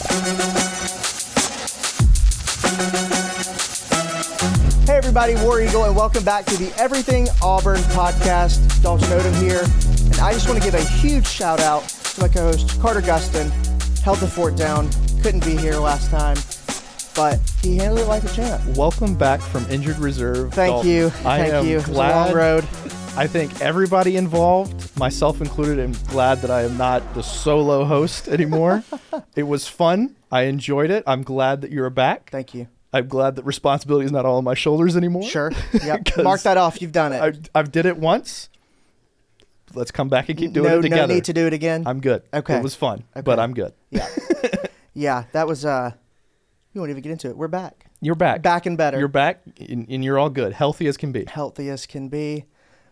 Hey everybody, War Eagle, and welcome back to the Everything Auburn podcast. Dalton Odom here, and I just want to give a huge shout out to my co-host Carter Gustin. Held the fort down, couldn't be here last time, but he handled it like a champ. Welcome back from injured reserve. Thank Dalton. you. I am It was a glad. long road. I think everybody involved, myself included, am glad that I am not the solo host anymore. It was fun. I enjoyed it. I'm glad that you're back. Thank you. I'm glad that responsibility is not all on my shoulders anymore. Sure. Yep. Mark that off. You've done it. I've did it once. Let's come back and keep doing it together. No need to do it again. I'm good. Okay. It was fun, Okay. but I'm good. Yeah. Yeah, that was, we won't even get into it. We're back. You're back. Back and better. You're back, and you're all good. Healthy as can be. Healthy as can be.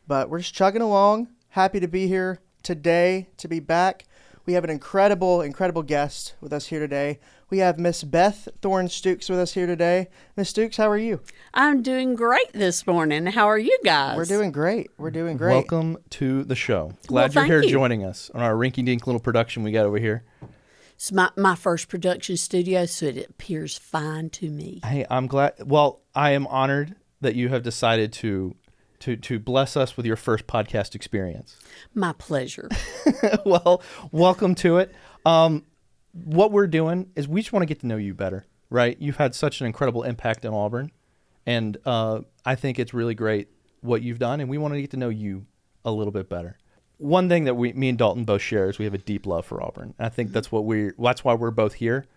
But we're just chugging along. Happy to be here today, to be back. We have an incredible guest with us here today. We have Miss Beth Thorne Stukes with us here today. Miss Stukes, how are you? I'm doing great this morning. How are you guys? We're doing great. Welcome to the show. Glad you're thank here you. joining us on our rinky-dink little production we got over here. It's my first production studio, so it appears fine to me. Hey, I'm glad. Well, I am honored that you have decided to bless us with your first podcast experience. My pleasure. Well, welcome to it. What we're doing is we just want to get to know you better, right? You've had such an incredible impact in Auburn, and I think it's really great what you've done, and we want to get to know you a little bit better. One thing that me and Dalton both share is we have a deep love for Auburn. And I think that's that's why we're both here.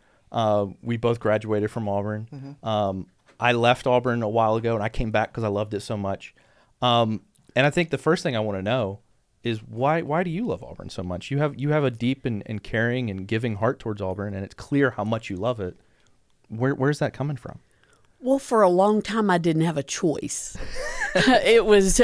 We both graduated from Auburn. Mm-hmm. I left Auburn a while ago, and I came back because I loved it so much. And I think the first thing I want to know is why do you love Auburn so much? You have a deep and caring and giving heart towards Auburn, and it's clear how much you love it. Where's that coming from? Well, for a long time, I didn't have a choice. It was,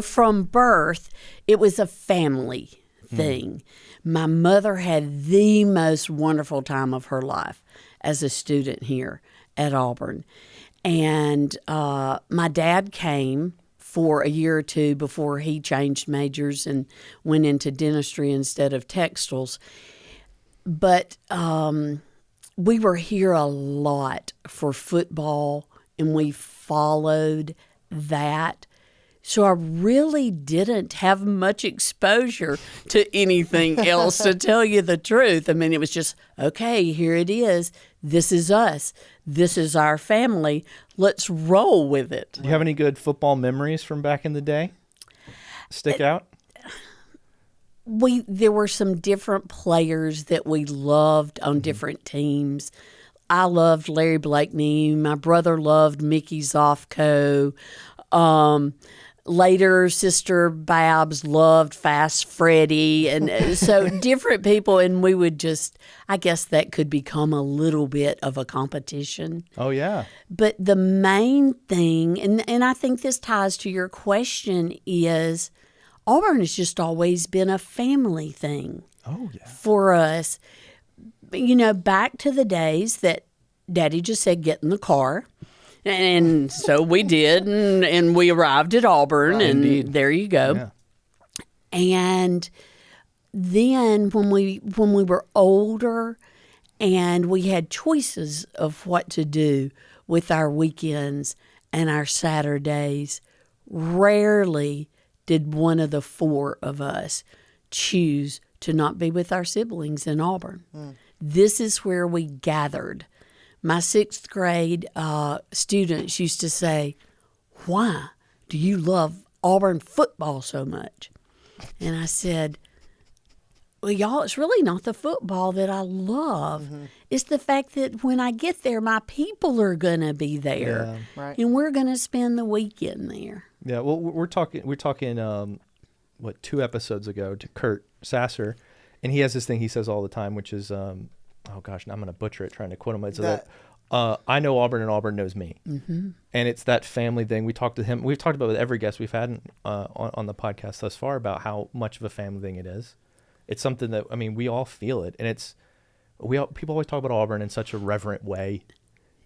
from birth, it was a family thing. My mother had the most wonderful time of her life as a student here at Auburn. And my dad came for a year or two before he changed majors and went into dentistry instead of textiles. But we were here a lot for football, and we followed that. So I really didn't have much exposure to anything else, to tell you the truth. I mean, it was just, okay, here it is. This is us. This is our family. Let's roll with it. Do you have any good football memories from back in the day? Stick out? There were some different players that we loved on different teams. I loved Larry Blakeney. My brother loved Mickey Zofko. Later, Sister Babs loved Fast Freddy. And so different people, and we would just, I guess that could become a little bit of a competition. Oh, yeah. But the main thing, and I think this ties to your question, is Auburn has just always been a family thing. Oh, yeah. For us. Back to the days that Daddy just said, get in the car. And so we did, and we arrived at Auburn, and Indeed. there you go. Yeah. And then when we were older and we had choices of what to do with our weekends and our Saturdays, rarely did one of the four of us choose to not be with our siblings in Auburn. This is where we gathered. My sixth grade students used to say, why do you love Auburn football so much? And I said, well, y'all, it's really not the football that I love. Mm-hmm. It's the fact that when I get there, my people are going to be there. Yeah. Right. And we're going to spend the weekend there. Yeah, well, we're talking 2 episodes ago to Kurt Sasser, and he has this thing he says all the time, which is, oh gosh, now I'm going to butcher it trying to quote him. It's I know Auburn and Auburn knows me. Mm-hmm. And it's that family thing. We talked to him. We've talked about it with every guest we've had on the podcast thus far about how much of a family thing it is. It's something that, we all feel it. And people always talk about Auburn in such a reverent way.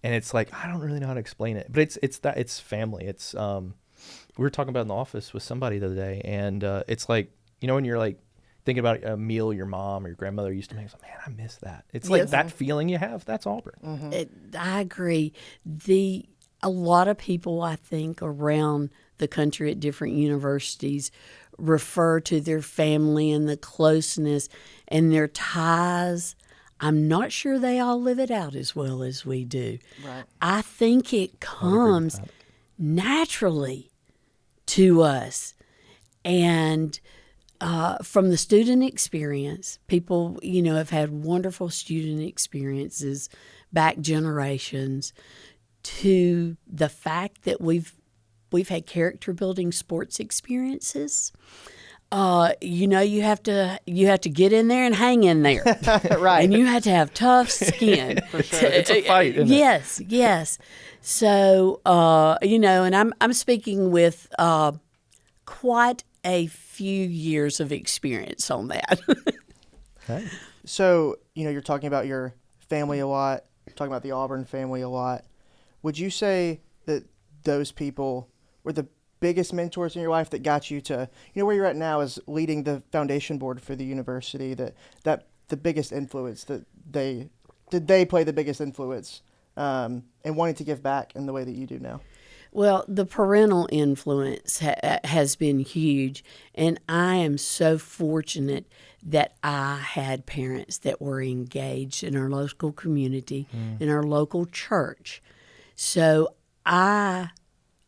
And it's like, I don't really know how to explain it, but it's family. It's, we were talking about in the office with somebody the other day, and it's like, when you're like, thinking about a meal your mom or your grandmother used to make. It's like, man, I miss that. It's like that feeling you have. That's Auburn. I agree. A lot of people, I think, around the country at different universities refer to their family and the closeness and their ties. I'm not sure they all live it out as well as we do. Right. I think it comes naturally to us. And from the student experience, people, have had wonderful student experiences back generations, to the fact that we've had character building sports experiences. You have to get in there and hang in there. Right. And you have to have tough skin. For sure. It's a fight, isn't it? Yes. So, and I'm speaking with quite a few years of experience on that. Okay. So, you're talking about your family a lot, talking about the Auburn family a lot. Would you say that those people were the biggest mentors in your life that got you to, where you're at now is leading the foundation board for the university, that the biggest influence that they play the biggest influence and wanting to give back in the way that you do now? Well, the parental influence has been huge, and I am so fortunate that I had parents that were engaged in our local community, in our local church. So I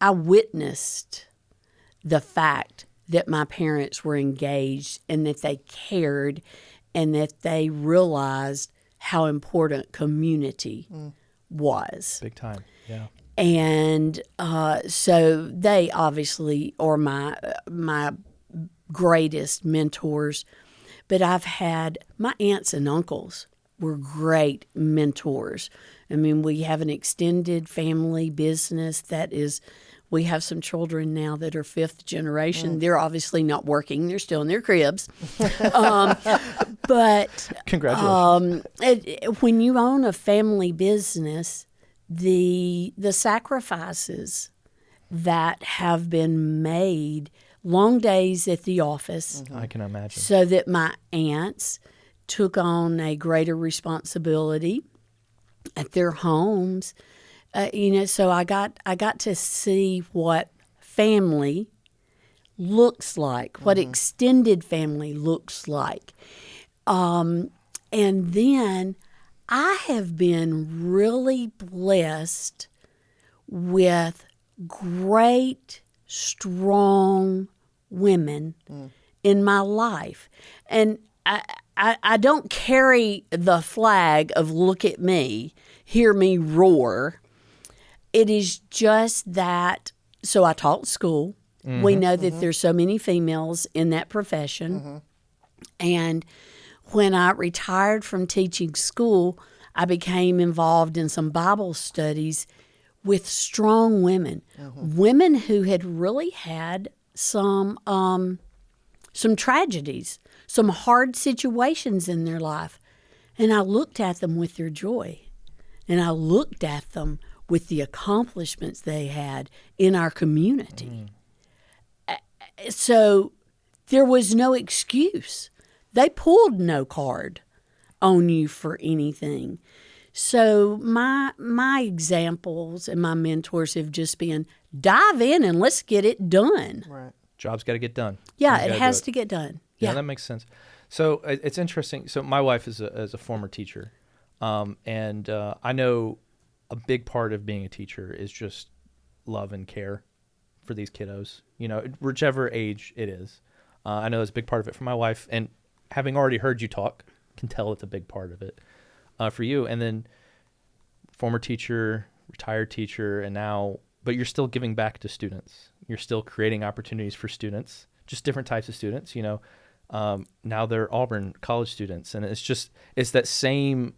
witnessed the fact that my parents were engaged and that they cared and that they realized how important community was. Big time. Yeah. And so they obviously are my greatest mentors. But I've had my aunts and uncles were great mentors. I mean, we have an extended family business we have some children now that are fifth generation. They're obviously not working. They're still in their cribs. But Congratulations. When you own a family business, the sacrifices that have been made, long days at the office, I can imagine. so that my aunts took on a greater responsibility at their homes. So I got to see what family looks like, what extended family looks like. And then I have been really blessed with great, strong women in my life. And I don't carry the flag of look at me, hear me roar. It is just that, so I taught school. We know that there's so many females in that profession. And when I retired from teaching school, I became involved in some Bible studies with strong women, women who had really had some tragedies, some hard situations in their life. And I looked at them with their joy, and I looked at them with the accomplishments they had in our community. So there was no excuse. They pulled no card on you for anything. So my examples and my mentors have just been dive in and let's get it done. Right. Job's got to get done. Yeah, it has to get done. Yeah, that makes sense. So it's interesting. So my wife is a former teacher, and I know a big part of being a teacher is just love and care for these kiddos, whichever age it is. I know it's a big part of it for my wife, and having already heard you talk, can tell it's a big part of it for you. And then former teacher, retired teacher, and now, but you're still giving back to students. You're still creating opportunities for students, just different types of students, now they're Auburn college students. And it's that same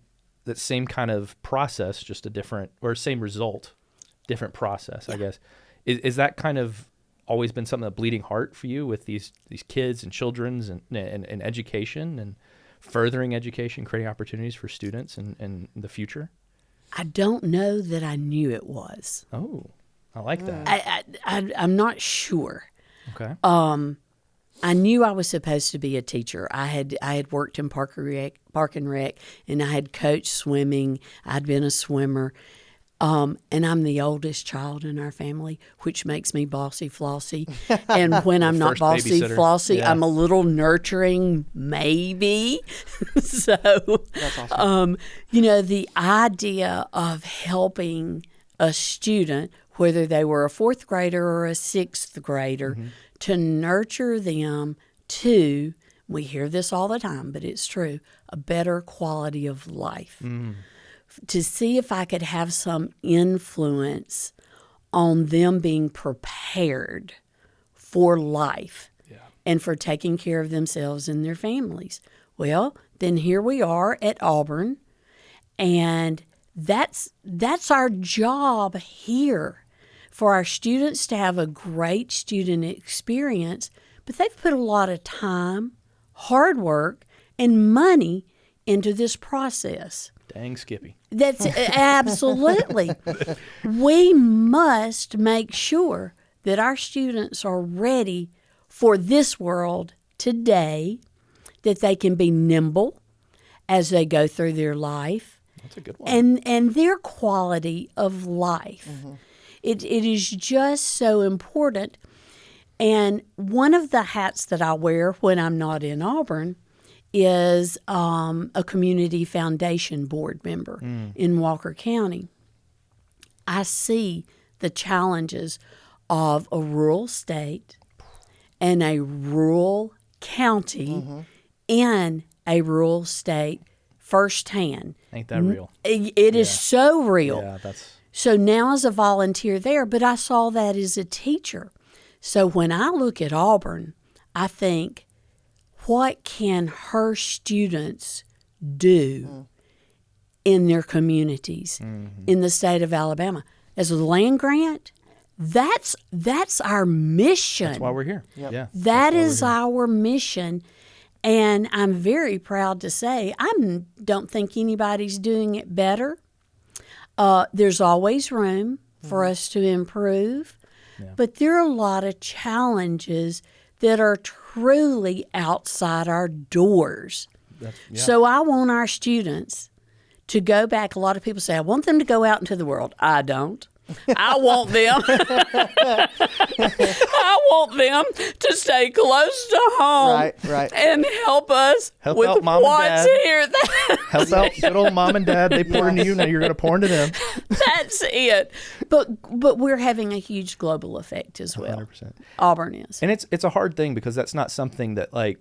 kind of process, just a different, or same result, different process, I guess. Is that kind of always been something, a bleeding heart for you with these kids and children's and education and furthering education, creating opportunities for students in the future? I don't know that I knew it was. Oh, I like that. I'm not sure. Okay. I knew I was supposed to be a teacher. I had worked in park and rec, and I had coached swimming. I'd been a swimmer. And I'm the oldest child in our family, which makes me bossy flossy. And when I'm not bossy flossy, I'm a little nurturing, maybe. So, that's awesome. The idea of helping a student, whether they were a fourth grader or a sixth grader, to nurture them to, we hear this all the time, but it's true, a better quality of life. To see if I could have some influence on them being prepared for life and for taking care of themselves and their families. Well, then here we are at Auburn, and that's our job here, for our students to have a great student experience, but they've put a lot of time, hard work, and money into this process. Dang, Skippy. That's absolutely. We must make sure that our students are ready for this world today, that they can be nimble as they go through their life. That's a good one. And their quality of life. It is just so important. And one of the hats that I wear when I'm not in Auburn is a community foundation board member in Walker County. I see the challenges of a rural state and a rural county in a rural state firsthand. Ain't that real? It is so real. Yeah, that's... So now as a volunteer there, but I saw that as a teacher. So when I look at Auburn, I think, what can her students do in their communities in the state of Alabama? As a land grant, that's our mission. That's why we're here. Yep. Yeah. That is our mission. And I'm very proud to say I don't think anybody's doing it better. There's always room for us to improve, but there are a lot of challenges that are truly outside our doors. So I want our students to go back. A lot of people say, I want them to go out into the world. I don't. I want them. I want them to stay close to home, right, and help us with out mom what's and dad. here. Help out good old mom and dad. They pour into you, now you're going to pour into them. That's it. But we're having a huge global effect as well. 100%. Auburn is. And it's a hard thing because that's not something that, like,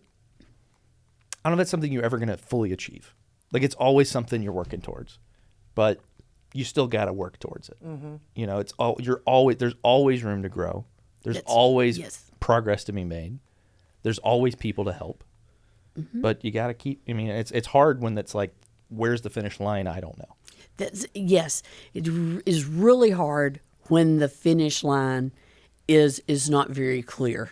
I don't know if that's something you're ever going to fully achieve. Like, it's always something you're working towards, but you still got to work towards it. You know, there's always room to grow. There's always progress to be made. There's always people to help. But you got to keep, I mean, it's hard when it's like, where's the finish line? I don't know. Yes, it is really hard when the finish line is not very clear.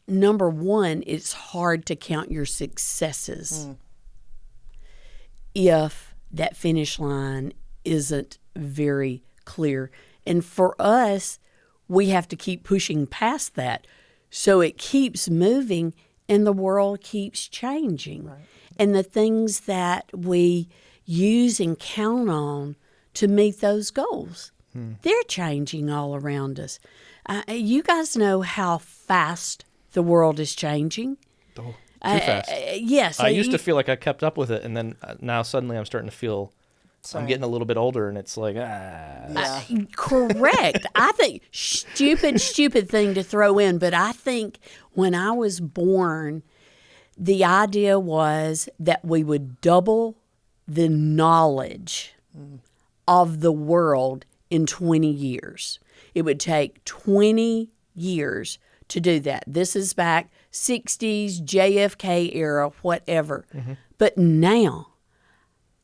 Number one, it's hard to count your successes if that finish line isn't very clear. And for us, we have to keep pushing past that. So it keeps moving and the world keeps changing. Right. And the things that we use and count on to meet those goals, they're changing all around us. You guys know how fast the world is changing. Oh. Too fast. Yes. I used to feel like I kept up with it, and then now suddenly I'm starting to feel I'm getting a little bit older, and it's like, correct. I think stupid thing to throw in, but I think when I was born, the idea was that we would double the knowledge of the world in 20 years. It would take 20 years to do that. This is back 60s, JFK era, whatever. But now,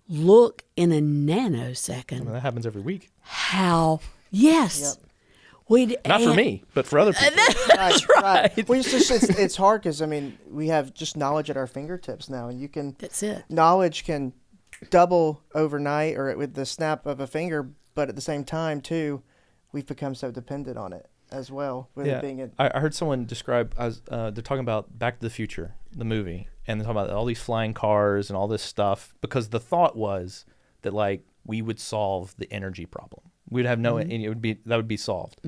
look in a nanosecond. I mean, that happens every week. How? Yes. Yep. Not for me, but for other people. That's right. Well, it's hard because, I mean, we have just knowledge at our fingertips now, and you can. That's it. Knowledge can double overnight or with the snap of a finger, but at the same time, too, we've become so dependent on it. as well, with it being I heard someone describe as they're talking about Back to the Future, the movie, and they're talking about all these flying cars and all this stuff because the thought was that like we would solve the energy problem. We'd have no, and that would be solved.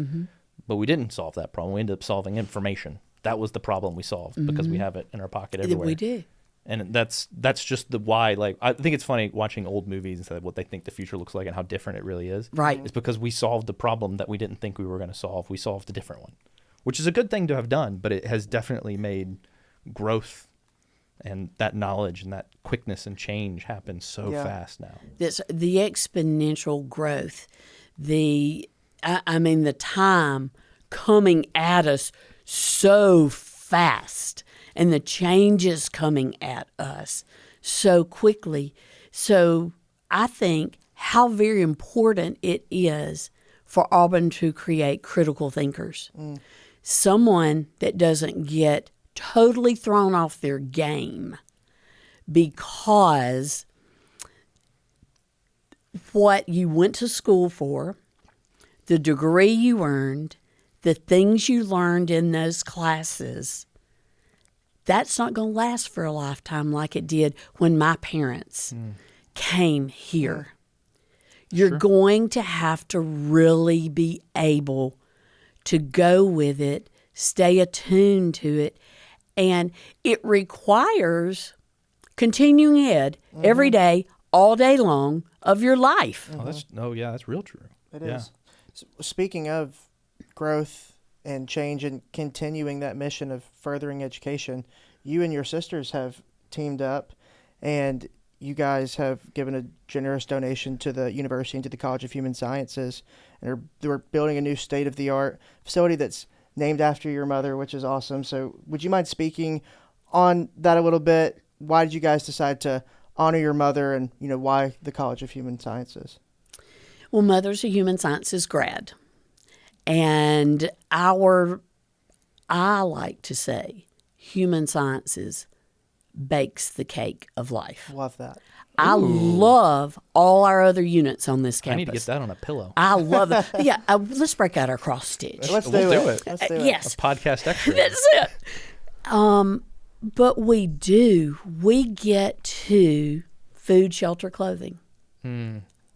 But we didn't solve that problem. We ended up solving information. That was the problem we solved because we have it in our pocket everywhere. We do. And that's just the why. Like, I think it's funny watching old movies and what they think the future looks like and how different it really is. Right. It's because we solved the problem that we didn't think we were going to solve. We solved a different one, which is a good thing to have done, but it has definitely made growth and that knowledge and that quickness and change happen so fast now. That's the exponential growth. The time coming at us so fast, and the changes coming at us so quickly. So I think how very important it is for Auburn to create critical thinkers. Someone that doesn't get totally thrown off their game because what you went to school for, the degree you earned, the things you learned in those classes, that's not going to last for a lifetime like it did when my parents came here. You're going to have to really be able to go with it, stay attuned to it, and it requires continuing ed every day, all day long of your life. That's real true. It is. Speaking of growth and change and continuing that mission of furthering education, you and your sisters have teamed up, and you guys have given a generous donation to the university and to the College of Human Sciences, and they're building a new state-of-the-art facility that's named after your mother, which is awesome. So would you mind speaking on that a little bit? Why did you guys decide to honor your mother, and why the College of Human Sciences? Well, Mother's a human sciences grad, and I like to say human sciences bakes the cake of life. Love that. I love all our other units on this campus. I need to get that on a pillow. I love it. Yeah, let's break out our cross stitch. Let's do it. Let's do it. Yes. A podcast extra. That's it. But we get to food, shelter, clothing.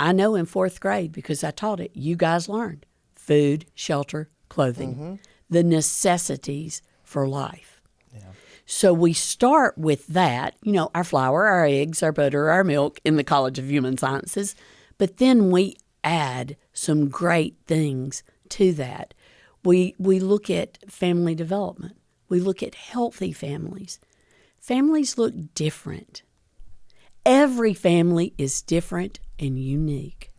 I know in 4th grade, because I taught it, you guys learned food, shelter, clothing, the necessities for life. Yeah. So we start with that, our flour, our eggs, our butter, our milk in the College of Human Sciences, but then we add some great things to that. We look at family development. We look at healthy families. Families look different. Every family is different and unique.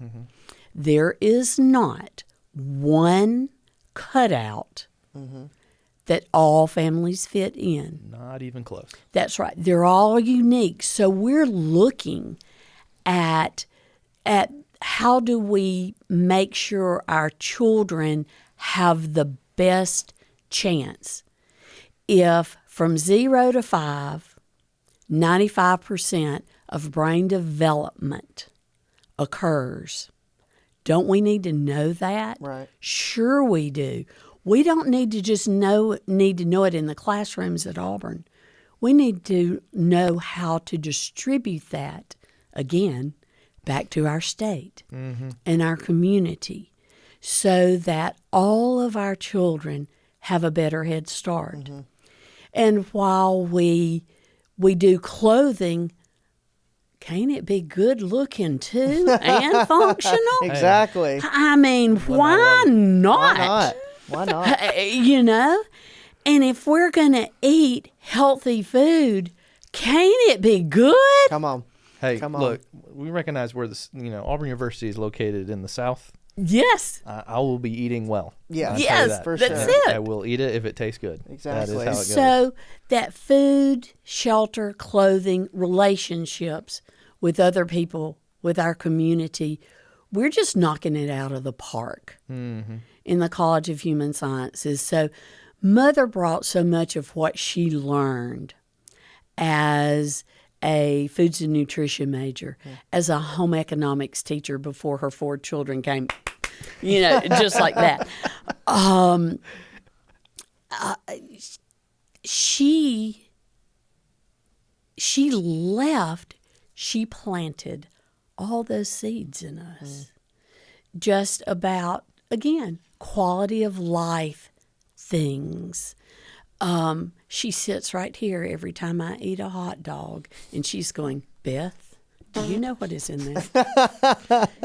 There is not one cutout that all families fit in. Not even close. That's right. They're all unique. So we're looking at how do we make sure our children have the best chance. If from 0 to 5, 95% of brain development occurs, don't we need to know that? Right. Sure we do. We don't need to just know it in the classrooms at Auburn. We need to know how to distribute that, again, back to our state and our community so that all of our children have a better head start. And while we do clothing, can't it be good looking too and functional? Exactly. I mean, why not? Why not? And if we're going to eat healthy food, can't it be good? Come on. Hey, look, we recognize where Auburn University is located in the South. Yes. I will be eating well. Yeah. Yes, for that's sure. it. I will eat it if it tastes good. Exactly. That is how it goes. So that food, shelter, clothing, relationships with other people, with our community, we're just knocking it out of the park in the College of Human Sciences. So Mother brought so much of what she learned as a foods and nutrition major, as a home economics teacher before her 4 children came, just like that. She left, she planted all those seeds in us. Just about, again, quality of life things. She sits right here every time I eat a hot dog, and she's going, Beth, do you know what is in there?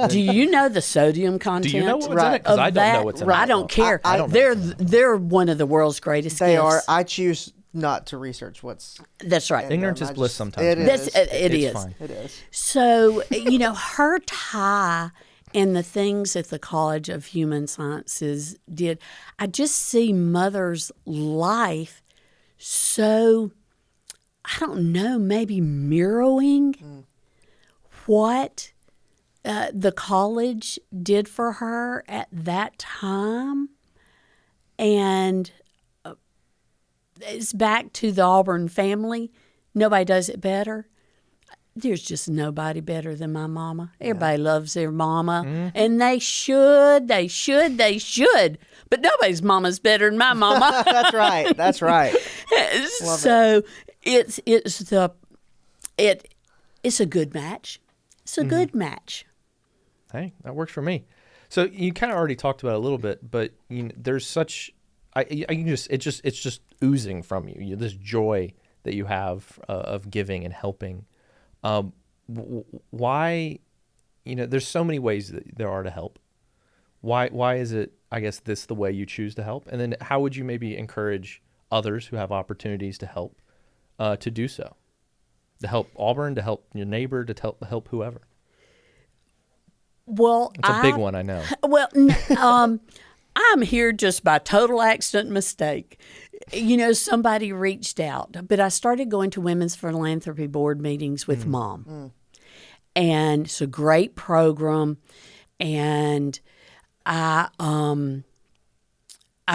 Do you know the sodium content? Do you know what's in it? Because I don't know what's in it. I don't care. I don't They're one of the world's greatest They gifts. are. I choose not to research what's. That's right. Ignorance is bliss sometimes. It man. is. It It's is. fine. It is. So, her tie and the things that the College of Human Sciences did, I just see Mother's life so, I don't know, maybe mirroring what the college did for her at that time. And it's back to the Auburn family. Nobody does it better. There's just nobody better than my mama. Everybody loves their mama. And they should. But nobody's mama's better than my mama. That's right. That's right. So it's a good match. It's a good match. Hey, that works for me. So you kind of already talked about it a little bit, but there's such, it's just oozing from you. This joy that you have of giving and helping. Why, there's so many ways that there are to help. Why is it, I guess, this the way you choose to help? And then how would you maybe encourage others who have opportunities to help, to do so? To help Auburn, to help your neighbor, to help whoever? Well, It's a big one, I know. Well, I'm here just by total accident and mistake. Somebody reached out, but I started going to Women's Philanthropy Board meetings with Mom. And it's a great program. And I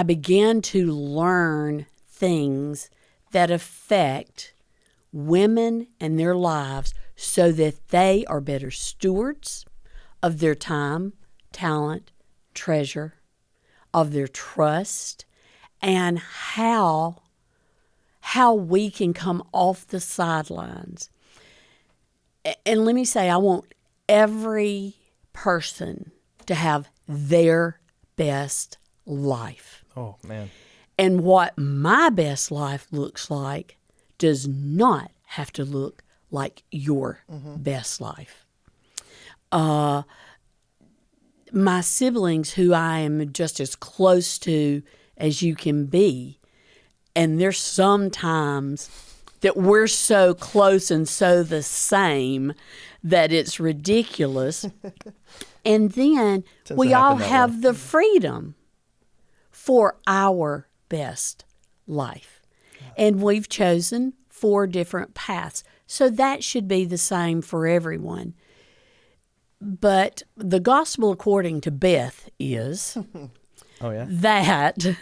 began to learn things that affect women and their lives so that they are better stewards of their time, talent, treasure, of their trust, and how we can come off the sidelines. And let me say, I want every person to have their best life. Oh, man. And what my best life looks like does not have to look like your best life. My siblings, who I am just as close to as you can be, and there's sometimes that we're so close and so the same that it's ridiculous. And then we all have the freedom for our best life. And we've chosen 4 different paths. So that should be the same for everyone. But the gospel according to Beth is that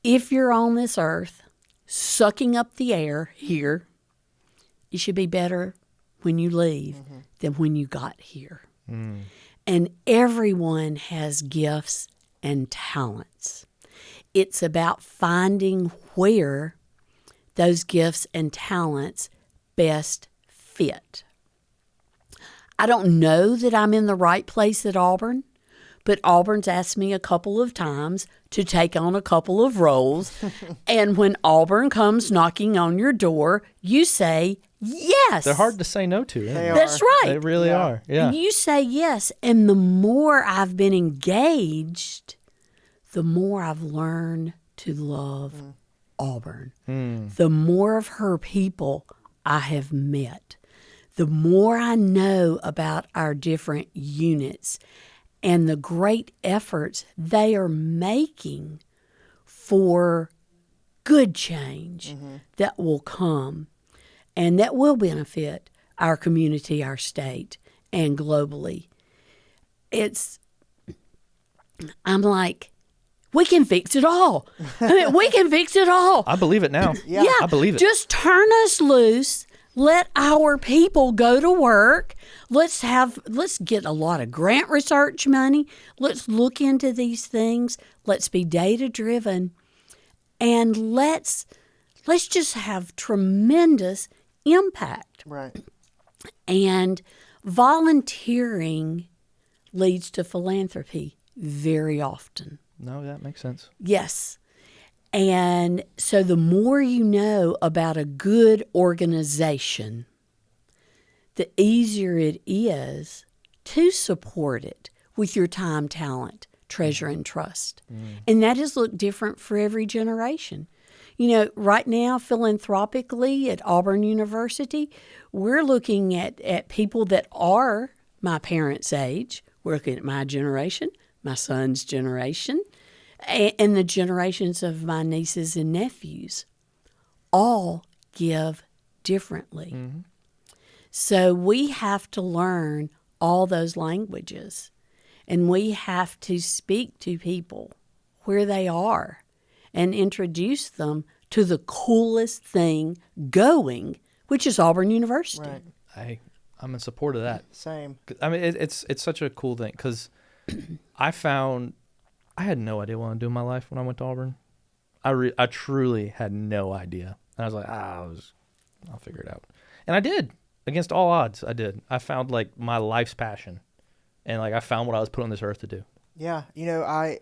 if you're on this earth sucking up the air here, it should be better when you leave than when you got here. And everyone has gifts and talents. It's about finding where those gifts and talents best fit. I don't know that I'm in the right place at Auburn, but Auburn's asked me a couple of times to take on a couple of roles. And when Auburn comes knocking on your door, you say yes. They're hard to say no to. That's right. They really are. Yeah. And you say yes. And the more I've been engaged, the more I've learned to love Auburn. The more of her people I have met, the more I know about our different units and the great efforts they are making for good change that will come and that will benefit our community, our state, and globally. I'm like, we can fix it all. We can fix it all. I believe it now. Yeah. I believe it. Just turn us loose. Let our people go to work. Let's get a lot of grant research money. Let's look into these things. Let's be data driven. And let's just have tremendous impact. Right. And volunteering leads to philanthropy very often. No, that makes sense. Yes. And so the more you know about a good organization, the easier it is to support it with your time, talent, treasure, and trust. And that has looked different for every generation. You know, right now, philanthropically at Auburn University, we're looking at people that are my parents' age. We're looking at my generation, my son's generation, and the generations of my nieces and nephews. All give differently. Mm-hmm. So we have to learn all those languages, and we have to speak to people where they are and introduce them to the coolest thing going, which is Auburn University. Right. I'm in support of that. Same. I mean, it's such a cool thing because I had no idea what I wanted to do in my life when I went to Auburn. I truly had no idea. And I was like, I'll figure it out. And I did. Against all odds, I did. I found like my life's passion, and like I found what I was put on this earth to do. Yeah, you know,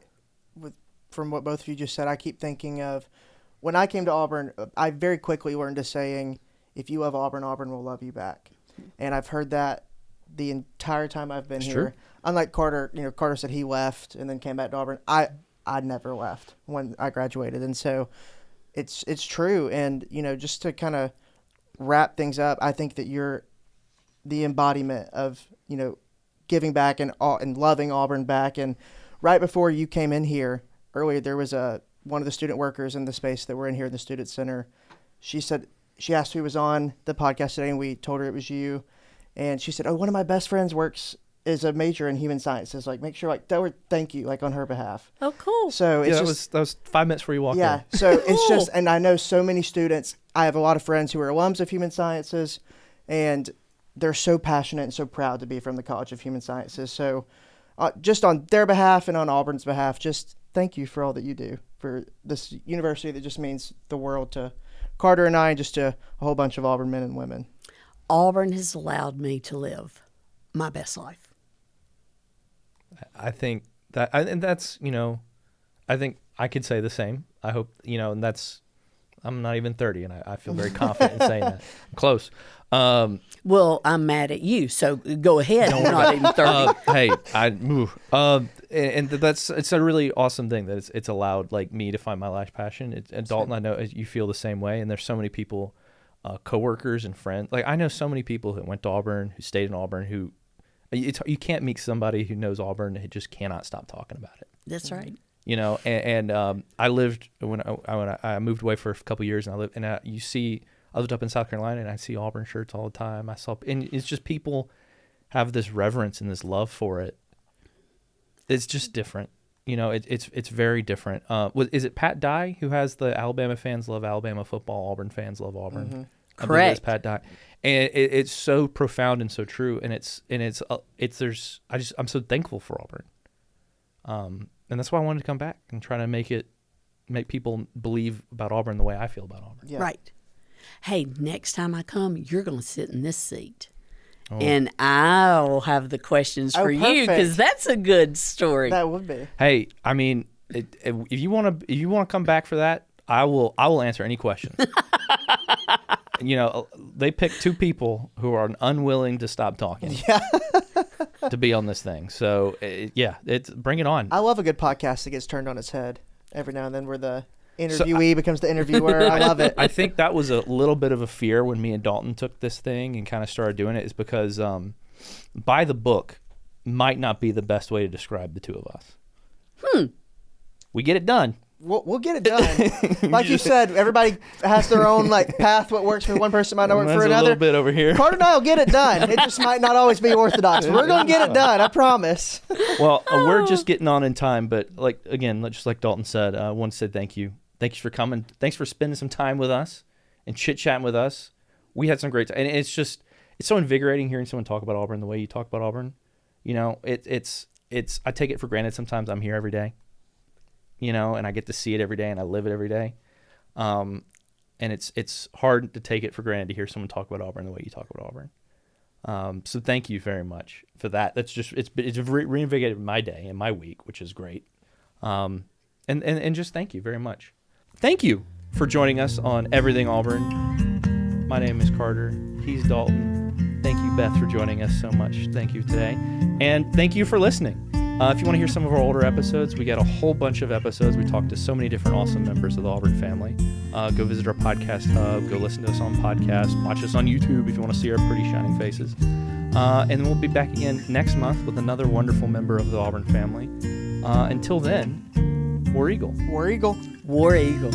from what both of you just said, I keep thinking of when I came to Auburn. I very quickly learned to saying, "If you love Auburn, Auburn will love you back." And I've heard that the entire time I've been here. True. Unlike Carter, you know, Carter said he left and then came back to Auburn. I never left when I graduated, and so it's true. And you know, just to kind of wrap things up, I think that you're the embodiment of, you know, giving back and loving Auburn back. And right before you came in here earlier, there was one of the student workers in the space that we're in here in the student center. She asked who was on the podcast today, and we told her it was you. And she said, "Oh, one of my best friends is a major in human sciences. Like, make sure like tell her thank you like on her behalf." Oh, cool. So it's that was 5 minutes before you walked in. Yeah. So cool. It's just, and I know so many students. I have a lot of friends who are alums of human sciences, and they're so passionate and so proud to be from the College of Human Sciences. So just on their behalf and on Auburn's behalf, just thank you for all that you do for this university that just means the world to Carter and I, and just to a whole bunch of Auburn men and women. Auburn has allowed me to live my best life. I think that, and that's, you know, I think I could say the same. I hope, you know, and I'm not even 30, and I feel very confident in saying that. I'm close. Well, I'm mad at you, so go ahead. I'm not even 30. And it's a really awesome thing that it's allowed like me to find my life passion. And Dalton, I know you feel the same way. And there's so many people, coworkers and friends. Like I know so many people who went to Auburn, who stayed in Auburn, who you can't meet somebody who knows Auburn who just cannot stop talking about it. That's right. You know, and I lived when I moved away for a couple of years, and I lived up in South Carolina, and I see Auburn shirts all the time. And it's just people have this reverence and this love for it. It's just different. You know, it's very different. Is it Pat Dye who has the Alabama fans love Alabama football, Auburn fans love Auburn? Mm-hmm. Correct. It's Pat Dye, and it's so profound and so true. And I'm so thankful for Auburn. And that's why I wanted to come back and try to make people believe about Auburn the way I feel about Auburn. Yeah. Right. Hey, next time I come, you're going to sit in this seat. Oh. And I'll have the questions for you, because that's a good story. That would be. Hey, I mean, if you want to come back for that, I will answer any question. You know, they picked two people who are unwilling to stop talking. Yeah. To be on this thing. So, bring it on. I love a good podcast that gets turned on its head every now and then, where the interviewee becomes the interviewer. I love it. I think that was a little bit of a fear when me and Dalton took this thing and kind of started doing it, is because by the book might not be the best way to describe the two of us. We get it done. We'll get it done. Like you said, everybody has their own like path. What works for one person might not work for another. A little bit over here. Carter and I will get it done. It just might not always be orthodox. We're going to get it done. I promise. Well, we're just getting on in time. But like again, just like Dalton said, I want to say thank you. Thanks for coming. Thanks for spending some time with us and chit-chatting with us. we had some great time. And it's so invigorating hearing someone talk about Auburn the way you talk about Auburn. You know, it's I take it for granted sometimes. I'm here every day, you know, and I get to see it every day and I live it every day. And it's hard to take it for granted to hear someone talk about Auburn the way you talk about Auburn. So thank you very much for that. That's just, it's reinvigorated my day and my week, which is great. And just thank you very much. Thank you for joining us on Everything Auburn. My name is Carter. He's Dalton. Thank you, Beth, for joining us so much. Thank you today. And thank you for listening. If you want to hear some of our older episodes, we got a whole bunch of episodes. We talked to so many different awesome members of the Auburn family. Go visit our podcast hub. Go listen to us on podcast. Watch us on YouTube if you want to see our pretty shining faces. And then we'll be back again next month with another wonderful member of the Auburn family. Until then, War Eagle. War Eagle. War Eagle.